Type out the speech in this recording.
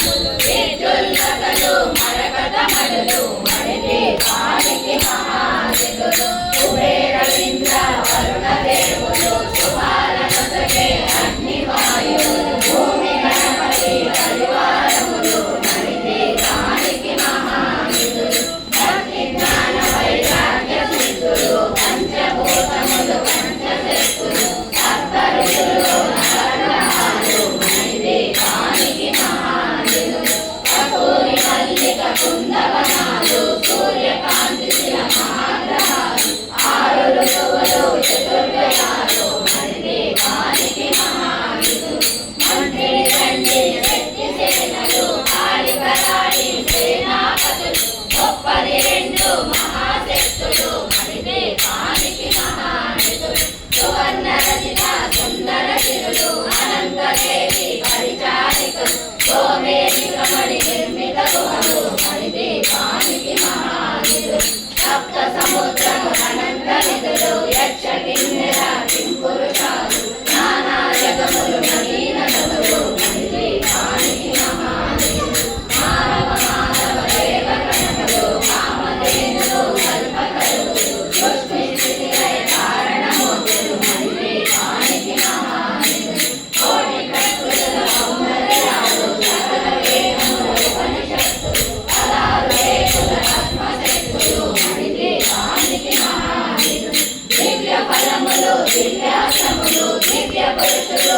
విద్యుల్లతలు మరకత మడులు మణిది కానికి మహానిధులు కుబేర ఇంద్ర వరుణ దేవులు శుభాలనొసగే అగ్ని వాయువులు భూమి గణపతి పరివారములు మణిది కానికి మహానిధులు భక్తి జ్ఞాన వైరాగ్య సిద్ధులు పంచభూతములు పంచశక్తులు సప్త ఋషులు నవగ్రహాలు మణిది కానికి మహానిధులు కస్తూరి మల్లిక కుందవనాలు సూర్యకాంతి శిల మహాగ్రహాలు ఆరు ఋతువులు చతుర్వేదాలు మణిది కానికి మహానిధులు మంత్రిని తండ్రి శక్తి సేనలు కాళికరాళి సేనాపతులు గొప్పది రెండు మహాశక్తులు మణిది కానికి మహానిధులు సువర్ణ రచిత సుందర శిరులు అనంతదేవి పరిచారికలు సోమేశికమణి నిర్మిత గుహలు మణిది కానికి మహానిధులు సప్త సముద్రము అనంత నిధులు యక్ష కిన్నెర కింపురుషాలు నానా జగములు నవీన నదులు మణిది కానికి మహానిధులు మానవ మానవ దేవ గణములు కామధేనులు కల్పతరులు సృష్టి స్థితి లయ కారణమూర్తులు మణిది కానికి మహానిధులు కోటి ప్రకృతుల సౌందర్యాలు సకల వేదముల ఉపనిషత్తులు పదాలు రేకుల ఆత్మశక్తులు మణిది కానికి మహానిధులు దివ్య ఫలములు దివ్యాసములు దివ్య పురుషులు